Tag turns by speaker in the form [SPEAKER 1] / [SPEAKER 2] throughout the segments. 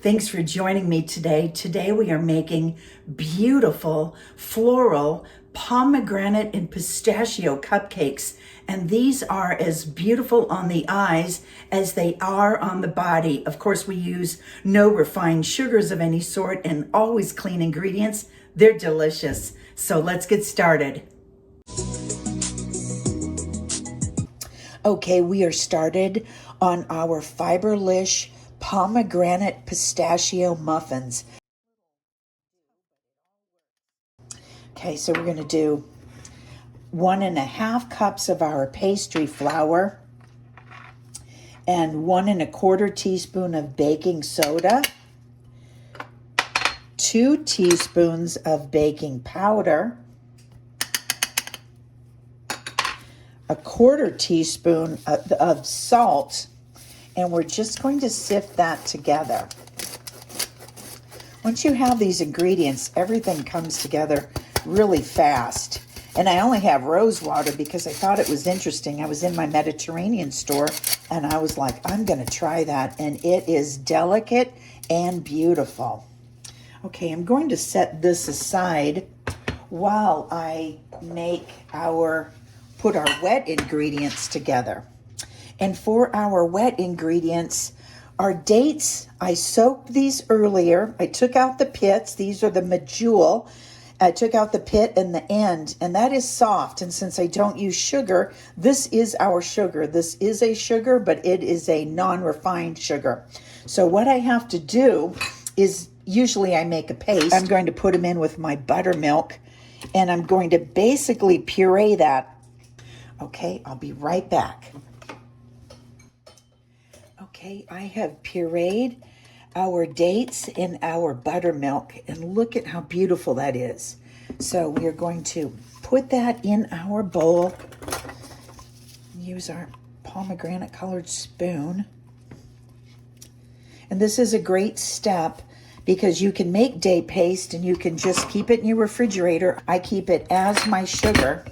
[SPEAKER 1] Thanks for joining me today. Today we are making beautiful floral pomegranate and pistachio cupcakes. And these are as beautiful on the eyes as they are on the body. Of course, we use no refined sugars of any sort and always clean ingredients. They're delicious. So let's get started. Okay, we are started on our fiberlish pomegranate pistachio muffins. Okay, so we're going to do 1.5 cups of our pastry flour and 1 1/4 teaspoon of baking soda, 2 teaspoons of baking powder, 1/4 teaspoon of salt, and we're just going to sift that together. Once you have these ingredients, everything comes together really fast. And I only have rose water because I thought it was interesting. I was in my Mediterranean store and I was like, I'm going to try that. And it is delicate and beautiful. Okay, I'm going to set this aside while I put our wet ingredients together. And for our wet ingredients, our dates, I soaked these earlier. I took out the pits. These are the medjool. I took out the pit and the end, and that is soft. And since I don't use sugar, this is our sugar. This is a sugar, but it is a non-refined sugar. So what I have to do is, usually I make a paste. I'm going to put them in with my buttermilk, and I'm going to basically puree that. Okay, I'll be right back. Okay, I have pureed our dates in our buttermilk, and look at how beautiful that is. So we are going to put that in our bowl. Use our pomegranate colored spoon. And this is a great step because you can make date paste and you can just keep it in your refrigerator. I keep it as my sugar.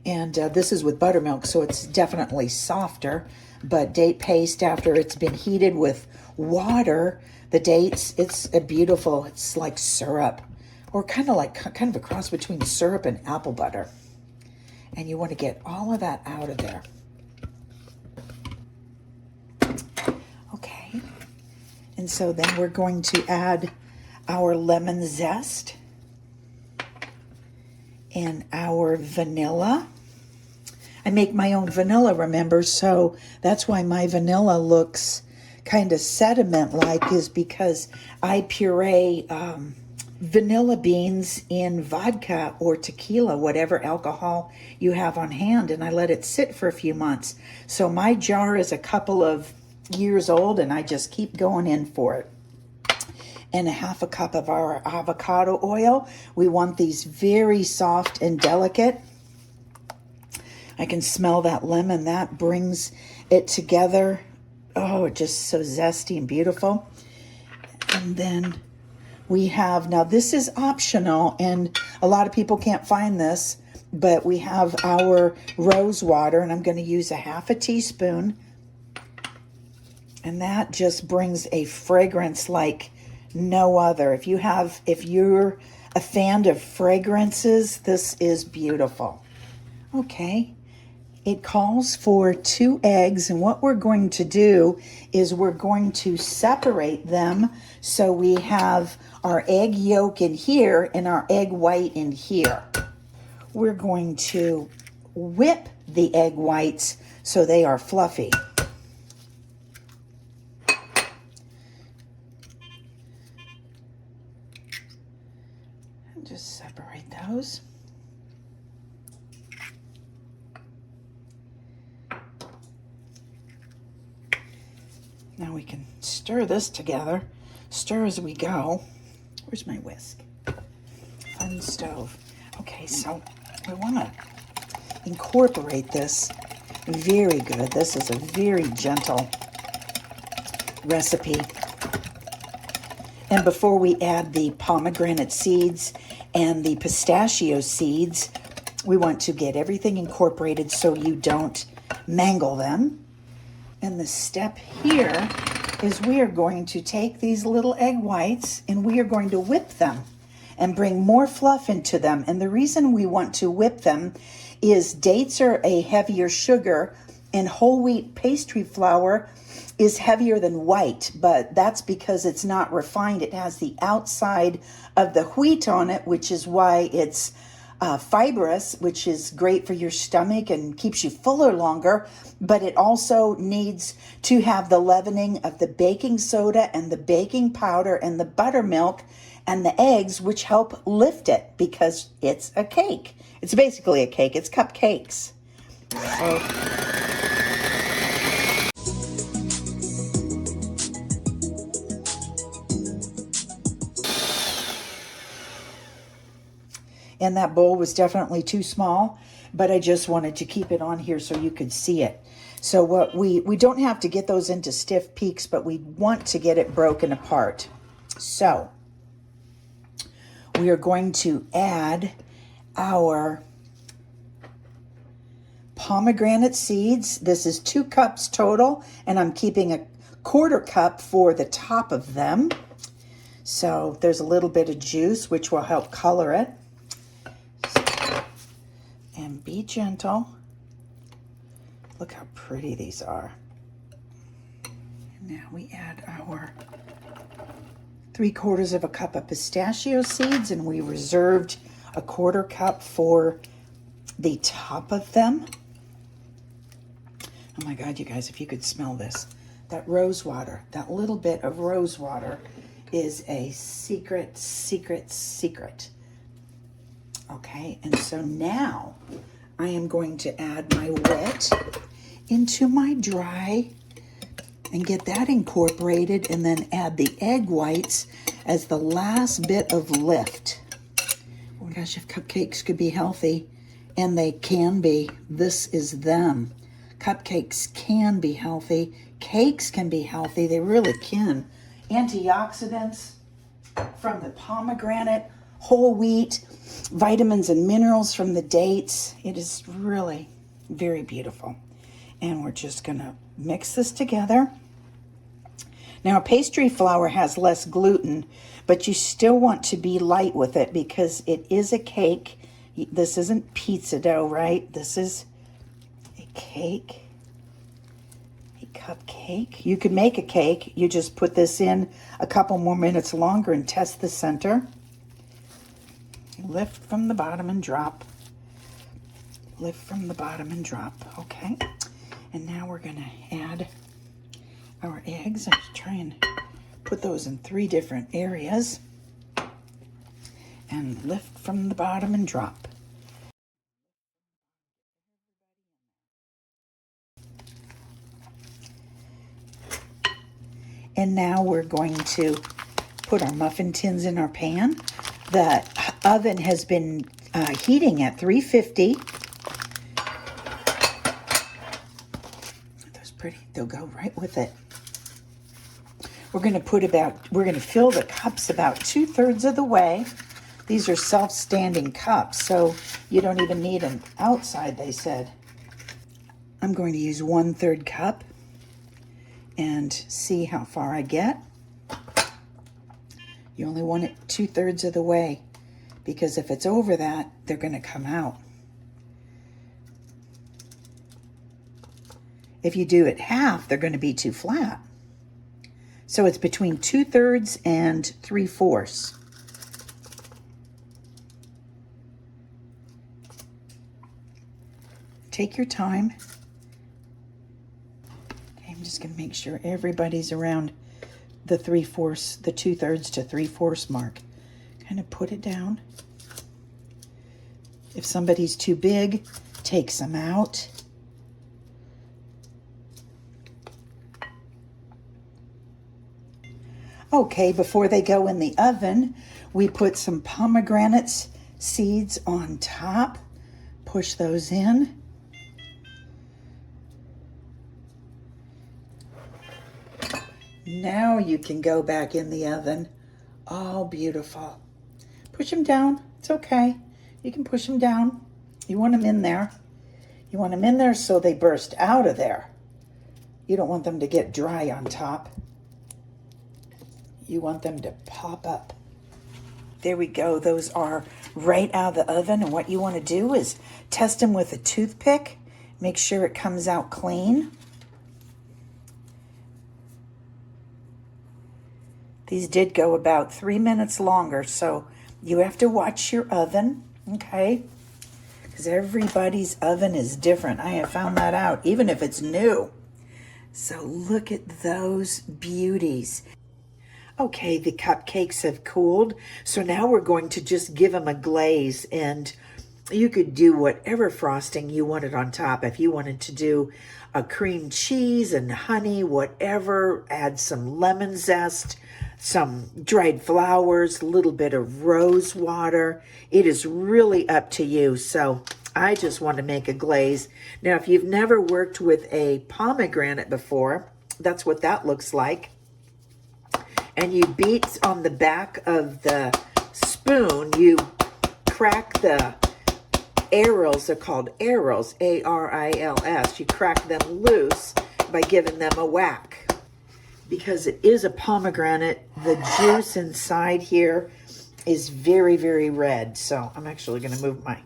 [SPEAKER 1] And this is with buttermilk, so it's definitely softer. But date paste, after it's been heated with water, the dates, it's like syrup, or kind of a cross between syrup and apple butter. And you want to get all of that out of there. Okay. And so then we're going to add our lemon zest and our vanilla. I make my own vanilla, remember, so that's why my vanilla looks kind of sediment-like, is because I puree vanilla beans in vodka or tequila, whatever alcohol you have on hand, and I let it sit for a few months. So my jar is a couple of years old, and I just keep going in for it. And 1/2 cup of our avocado oil. We want these very soft and delicate. I can smell that lemon. That brings it together. Oh, it's just so zesty and beautiful. And then we have, now this is optional, and a lot of people can't find this, but we have our rose water, and I'm going to use 1/2 teaspoon. And that just brings a fragrance like no other. If you're a fan of fragrances, this is beautiful. Okay. It calls for 2 eggs, and what we're going to do is we're going to separate them so we have our egg yolk in here and our egg white in here. We're going to whip the egg whites so they are fluffy. And just separate those. Now we can stir this together. Stir as we go. Where's my whisk? On the stove. Okay, so we want to incorporate this very good. This is a very gentle recipe. And before we add the pomegranate seeds and the pistachio seeds, we want to get everything incorporated so you don't mangle them. And the step here is we are going to take these little egg whites and we are going to whip them and bring more fluff into them. And the reason we want to whip them is dates are a heavier sugar and whole wheat pastry flour is heavier than white, but that's because it's not refined. It has the outside of the wheat on it, which is why it's fibrous, which is great for your stomach and keeps you fuller longer, but it also needs to have the leavening of the baking soda and the baking powder and the buttermilk and the eggs, which help lift it because it's a cake. It's basically a cake. It's cupcakes. And that bowl was definitely too small, but I just wanted to keep it on here so you could see it. So what we don't have to get those into stiff peaks, but we want to get it broken apart. So we are going to add our pomegranate seeds. This is 2 cups total, and I'm keeping a 1/4 cup for the top of them. So there's a little bit of juice, which will help color it. And be gentle. Look how pretty these are. And now we add our 3/4 cup of pistachio seeds, and we reserved a 1/4 cup for the top of them. Oh my God, you guys, if you could smell this. That rose water, that little bit of rose water is a secret, secret, secret. Okay, and so now I am going to add my wet into my dry and get that incorporated, and then add the egg whites as the last bit of lift. Oh my gosh, if cupcakes could be healthy, and they can be, this is them. Cupcakes can be healthy. Cakes can be healthy. They really can. Antioxidants from the pomegranate, whole wheat, vitamins and minerals from the dates. It is really very beautiful. And we're just going to mix this together. Now, pastry flour has less gluten, but you still want to be light with it because it is a cake. This isn't pizza dough, right? This is a cake, a cupcake. You can make a cake. You just put this in a couple more minutes longer and test the center. Lift from the bottom and drop. Lift from the bottom and drop. Okay. And now we're going to add our eggs. I'm just trying to put those in 3 different areas. And lift from the bottom and drop. And now we're going to put our muffin tins in our pan. The oven has been heating at 350. Those pretty, they'll go right with it. We're going to fill the cups about 2/3 of the way. These are self-standing cups, so you don't even need an outside, they said. I'm going to use 1/3 cup and see how far I get. You only want it 2/3 of the way, because if it's over that, they're going to come out. If you do it half, they're going to be too flat. So it's between 2/3 and 3/4. Take your time. Okay, I'm just going to make sure everybody's around the 3/4, the 2/3 to 3/4 mark. Kind of put it down. If somebody's too big, take some out. Okay, before they go in the oven, we put some pomegranate seeds on top. Push those in. Now you can go back in the oven. All beautiful. Push them down. It's okay. You can push them down. You want them in there. You want them in there so they burst out of there. You don't want them to get dry on top. You want them to pop up. There we go. Those are right out of the oven. And what you want to do is test them with a toothpick. Make sure it comes out clean. These did go about 3 minutes longer, so you have to watch your oven, okay? Because everybody's oven is different. I have found that out, even if it's new. So look at those beauties. Okay, the cupcakes have cooled, so now we're going to just give them a glaze, and you could do whatever frosting you wanted on top. If you wanted to do a cream cheese and honey, whatever, add some lemon zest, some dried flowers, a little bit of rose water. It is really up to you. So I just want to make a glaze. Now, if you've never worked with a pomegranate before, that's what that looks like. And you beat on the back of the spoon, you crack the arils, they're called arils, A-R-I-L-S. You crack them loose by giving them a whack. Because it is a pomegranate, the juice inside here is very, very red. So I'm actually going to move my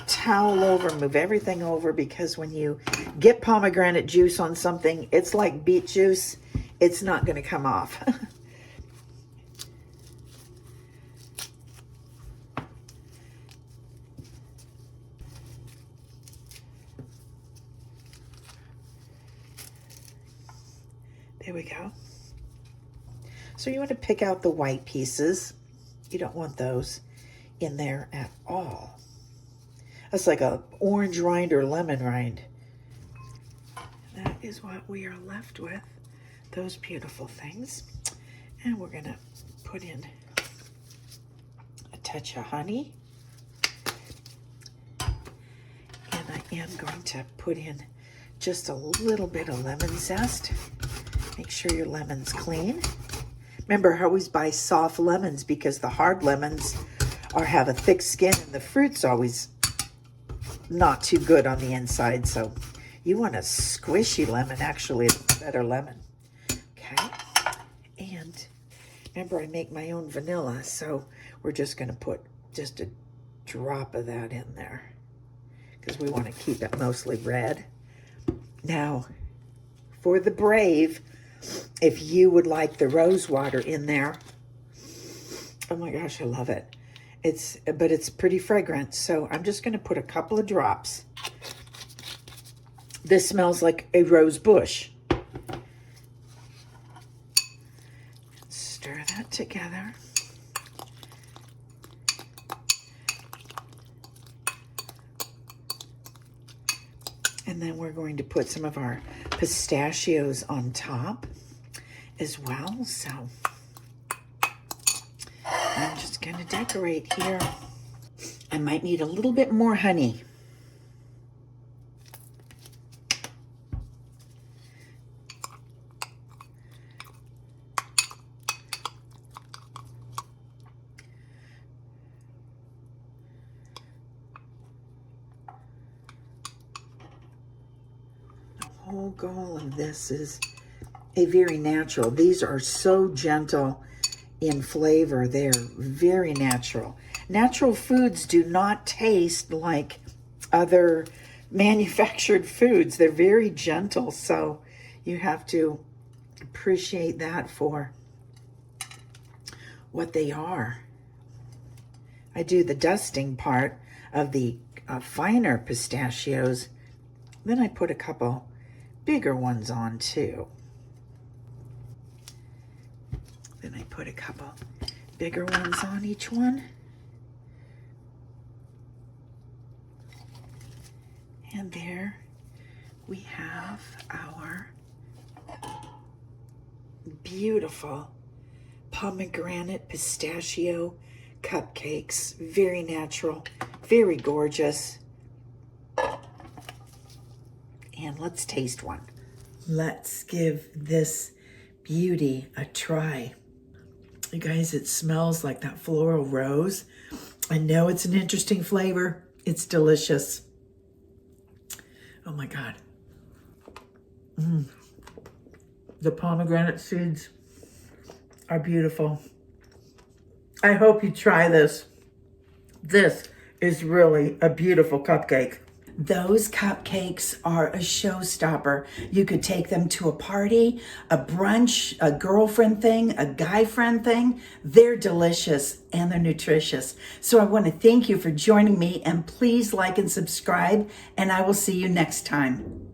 [SPEAKER 1] towel over, move everything over, because when you get pomegranate juice on something, it's like beet juice. It's not going to come off. There we go. So you want to pick out the white pieces. You don't want those in there at all. That's like a orange rind or lemon rind. That is what we are left with. Those beautiful things. And we're going to put in a touch of honey. And I am going to put in just a little bit of lemon zest. Make sure your lemon's clean. Remember, I always buy soft lemons because the hard lemons have a thick skin and the fruit's always not too good on the inside. So you want a squishy lemon, actually, a better lemon. Okay. And remember, I make my own vanilla, so we're just going to put just a drop of that in there because we want to keep it mostly red. Now, for the brave, if you would like the rose water in there, oh my gosh, I love it. But it's pretty fragrant, so I'm just going to put a couple of drops. This smells like a rose bush. Stir that together. And then we're going to put some of our pistachios on top as well. So I'm just going to decorate here. I might need a little bit more honey. The whole goal of this is a very natural. These are so gentle in flavor. They're very natural. Natural foods do not taste like other manufactured foods. They're very gentle, so you have to appreciate that for what they are. I do the dusting part of the finer pistachios. Then I put a couple bigger ones on too. Then I put a couple bigger ones on each one. And there we have our beautiful pomegranate pistachio cupcakes. Very natural, very gorgeous. And let's taste one. Let's give this beauty a try. You guys, it smells like that floral rose. I know it's an interesting flavor. It's delicious. Oh my God. The pomegranate seeds are beautiful. I hope you try this. This is really a beautiful cupcake. Those cupcakes are a showstopper. You could take them to a party, a brunch, a girlfriend thing, a guy friend thing. They're delicious and they're nutritious. So I want to thank you for joining me, and please like and subscribe, and I will see you next time.